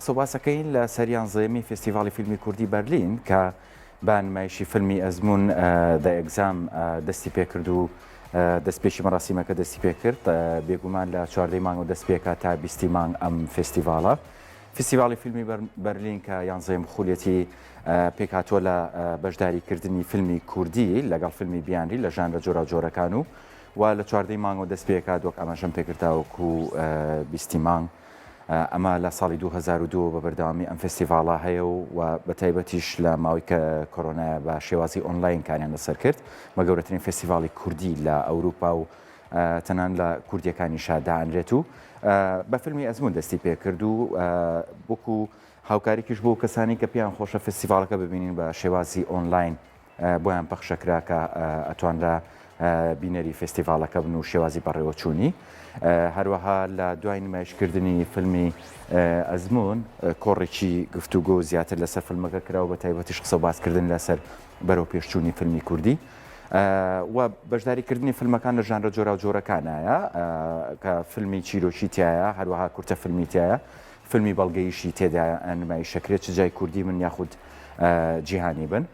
قسەباسەکەین لە سەریان زەیەمی فستیڤالی فیلمی کوردی بەرلین کە بانمایشی فیلمی ئەزمون دە ئەگزام دەستی پێکرد و دەستپێکی مەراسیمەکە دەستی پێکرد بێگومان لە 14 مانگ و دەست پێکات تا 20 مانگ ئەم فستیڤالە. فستیڤالی فیلمی بەرلین کە یانزەیم خولەتی پێکهاتووە لە بەشداریکردنی فیلمی کوردی لەگەڵ فیلمی بیانری لە ژانرە جۆرە جۆرەکان و لە 14 مانگ و دەست پێکات وەک ئەمەشەم پێکرداوەکو 20 مانگ ئەمە لە ساڵی 2002 بە بەردەوامی ئەم فستیڤاڵە هەیە و بە تایبەتیش لە ماوەی کە کۆرۆنایە بە شێوازی ئۆنلاین کاریان لەسەر کرد بە گەورەترین فستیڤاڵی کوردی لە ئەوروپا و تەنان لە کوردیەکانی شادانرێت و بە فیلمی ئەزمون دەستی پێکرد و وەکو هاوکاریکیش بۆ کەسانی کە پێیان خۆشە فستیڤالەکە ببینین بە شێوازی ئۆنلاین بۆیان پەخشەکرا کە ئەتوانرا بینەری فستیڤالەکە بن و شێوازی بەڕێوەچوونی. هەروەها لە دوای نمایشکردنی فیلمی ئەزمون کۆڕێکی گفتوگۆ زیاتر لەسەر فیلمەکە کراوە بە تایبەتیش قسە و باسکردن لەسەر بەرەو پێشچوونی فیلمی کوردی و بەشداریکردنی فیلمەکان لە ژانرە جۆرا و جۆرەکانایە کە فیلمی چیرۆکی تایە هەروەها کورتە فیلمی تایە فیلمی بەڵگەیشی تێدا نمایشەکرێت چ جای کوردی من یاخود جیهانی بن.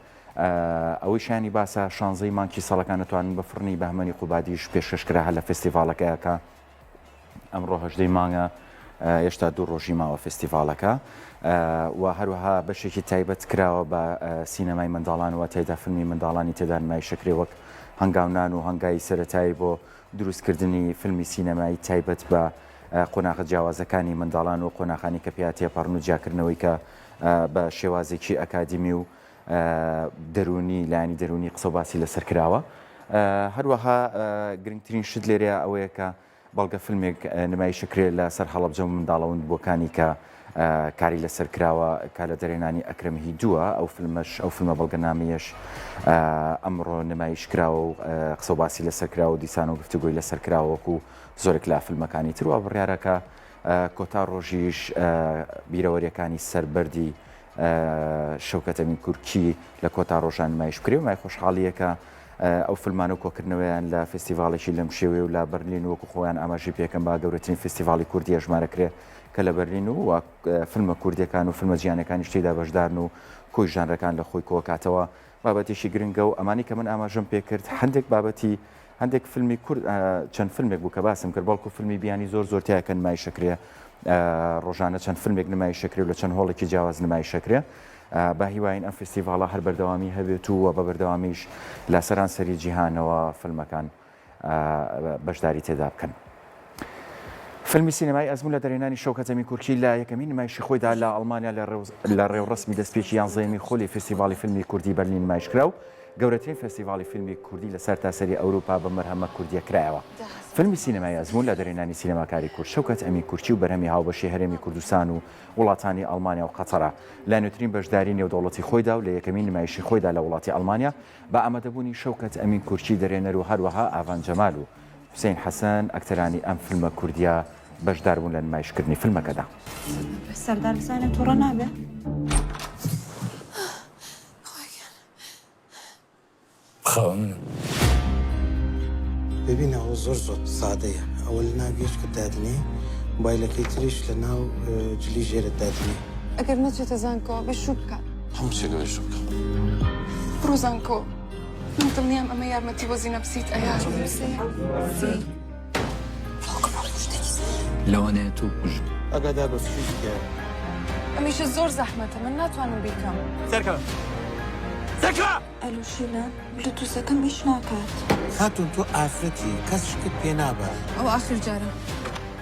ئەوەی شانی باسە 16 مانکی ساڵەکان دەتوانن بە فڕنی بەهمەنی قوبادیش پێشکەشکرا هە لە فستیڤالەکەیە کە ئەمڕۆ 18 مانگە هێشتا دوو ڕۆژی ماوە فستیڤالەکە و هەروەها بەشێکی تایبەت کراوە بە سینەمای منداڵان و تێدا فیلمی منداڵانی تێدا نمایشەکرێ وەک هەنگاونان و هەنگایی سەرەتایی بۆ دروستکردنی فیلمی سینەمایی تایبەت بە قۆناغە جیاوازەکانی منداڵان و قۆناغانی کە پێیان تێپەڕن و جیاکردنەوەی کە بە شێوازێکی ئەکادیمی و دەرونی لایانی دەرونی قسە و باسی لەسەر کراوە. هەروەها گرنگترین شت لێرەیە ئەوەیە کە بەڵگە فیلمێک نمایشەکرێت لە سەر هەڵەبجە و منداڵەوەند بۆکانی کە کاری لەسەر کراوە کە لە دەرێنانی ئەکرەم هیدووە ئەو فیلمە بەڵگەنامەیەش ئەمڕۆ نمایش کراوە و قسە و باسی لەسەر کراوە و دیسان و گفتوگۆی لەسەر کراوەکو زۆرێک لە فیلمەکانی تر و بڕیارەکە کۆتا ڕۆژیش بیرەوەریەکانی سەربەردی شەوکەت ئەمین کورکی لە کۆتا ڕۆژان نمایش کرێ و مای خۆشحاڵیەکە ئەو فیلمانە و کۆکردنەوەیان لە فستیڤالێکی لەم شێوێ و لە بەرلین وەکو خۆیان ئاماژەی پێکەم با گەورەترین فستیڤالی کوردی ژمارەکرێ کە لە بەرلین و فیلمە کوردیەکان و فیلمە جیهانیەکانی شتێدا بەشدارن و کۆی ژانرەکان لە خۆی کۆکاتەوە بابەتێکی گرنگە و ئەمانی کە من ئاماژەم پێکرد هەندێک فیلمی کورد چەند فیلمێک بوو کە باسم کرد بەڵکو فیلمی بیانی زۆر تایەکە نمایشەکرێ ڕۆژانە چەند فیلمێک نمایشەکرێ و لە چەند هۆڵێکی جیاواز نمایشەکرێ با هیواین ئەم فستیڤاڵە هەر بەردەوامی هەبێت و بە بەردەوامیش لە سەرانسەری جیهانەوە فیلمەکان بەشداری تێدا بکەن. فیلمی سینەمای ئەزمون لە دەرێنانی شەوکەت ئەمین کورکی لە یەکەمین نمایشی خۆیدا لە ئەڵمانیا لە ڕێوڕسمی دەستپێکی یانزەیەمی خۆلی فستیڤالی فیلمی کوردی بەرلین نمایشکرا و گەورەترین فستیڤالی فیلمی کوردی لە سەرتاسەری ئەوروپا بە مەرهەمە کوردیەکرایەوە. فیلمی سینەمای ئەزمون لە دەرێنانی سینەماکاری کورد شەوکەت ئەمین کورکی و بەرهەمی هاوبەشی هەرێمی کوردستان و وڵاتانی ئەڵمانیا و قەتەرە لە نوێترین بەشداری نێودەوڵەتی خۆیدا و لە یەکەمین نمایشی خۆیدا لە وڵاتی ئەڵمانیا بە ئامادەبوونی شەوکەت ئەمین کورکی دەرێنەر و هەروەها ئاڤان جەمال و حوسێن حەسەن ئەکتەرانی ئەم فیلمە کوردیە بەشدار بوون لە نمایشکردنی فیلمەکەدا. سەردار بزانێت تووڕە نابێ؟ خاوەن ببینەوە زۆر سادەیە ئەوە لە ناو گەشت کە دادنێ مۆبایلەکەی تریش لە ناو جلی ژێرە دادنێ ئەگەر نەچێتە زانکۆ بێشوو بکات هەموو شتێک بێشوو بکە بڕۆ زانکۆ من دڵنیام ئەمە یارمەتی بۆ زینە بسیت ئەیا لەوانەیە تۆ بژ ئەگەدا بە فشکە ئەمیشە زۆر زەحمەتە من ناتوانم بیکەم سەرکە ئەلوشیلان بلوتوسەکەم ئیش ناکات. خاتون تۆ ئافرەتی کەس شکت پێ نابە ئەو ئاخر جارە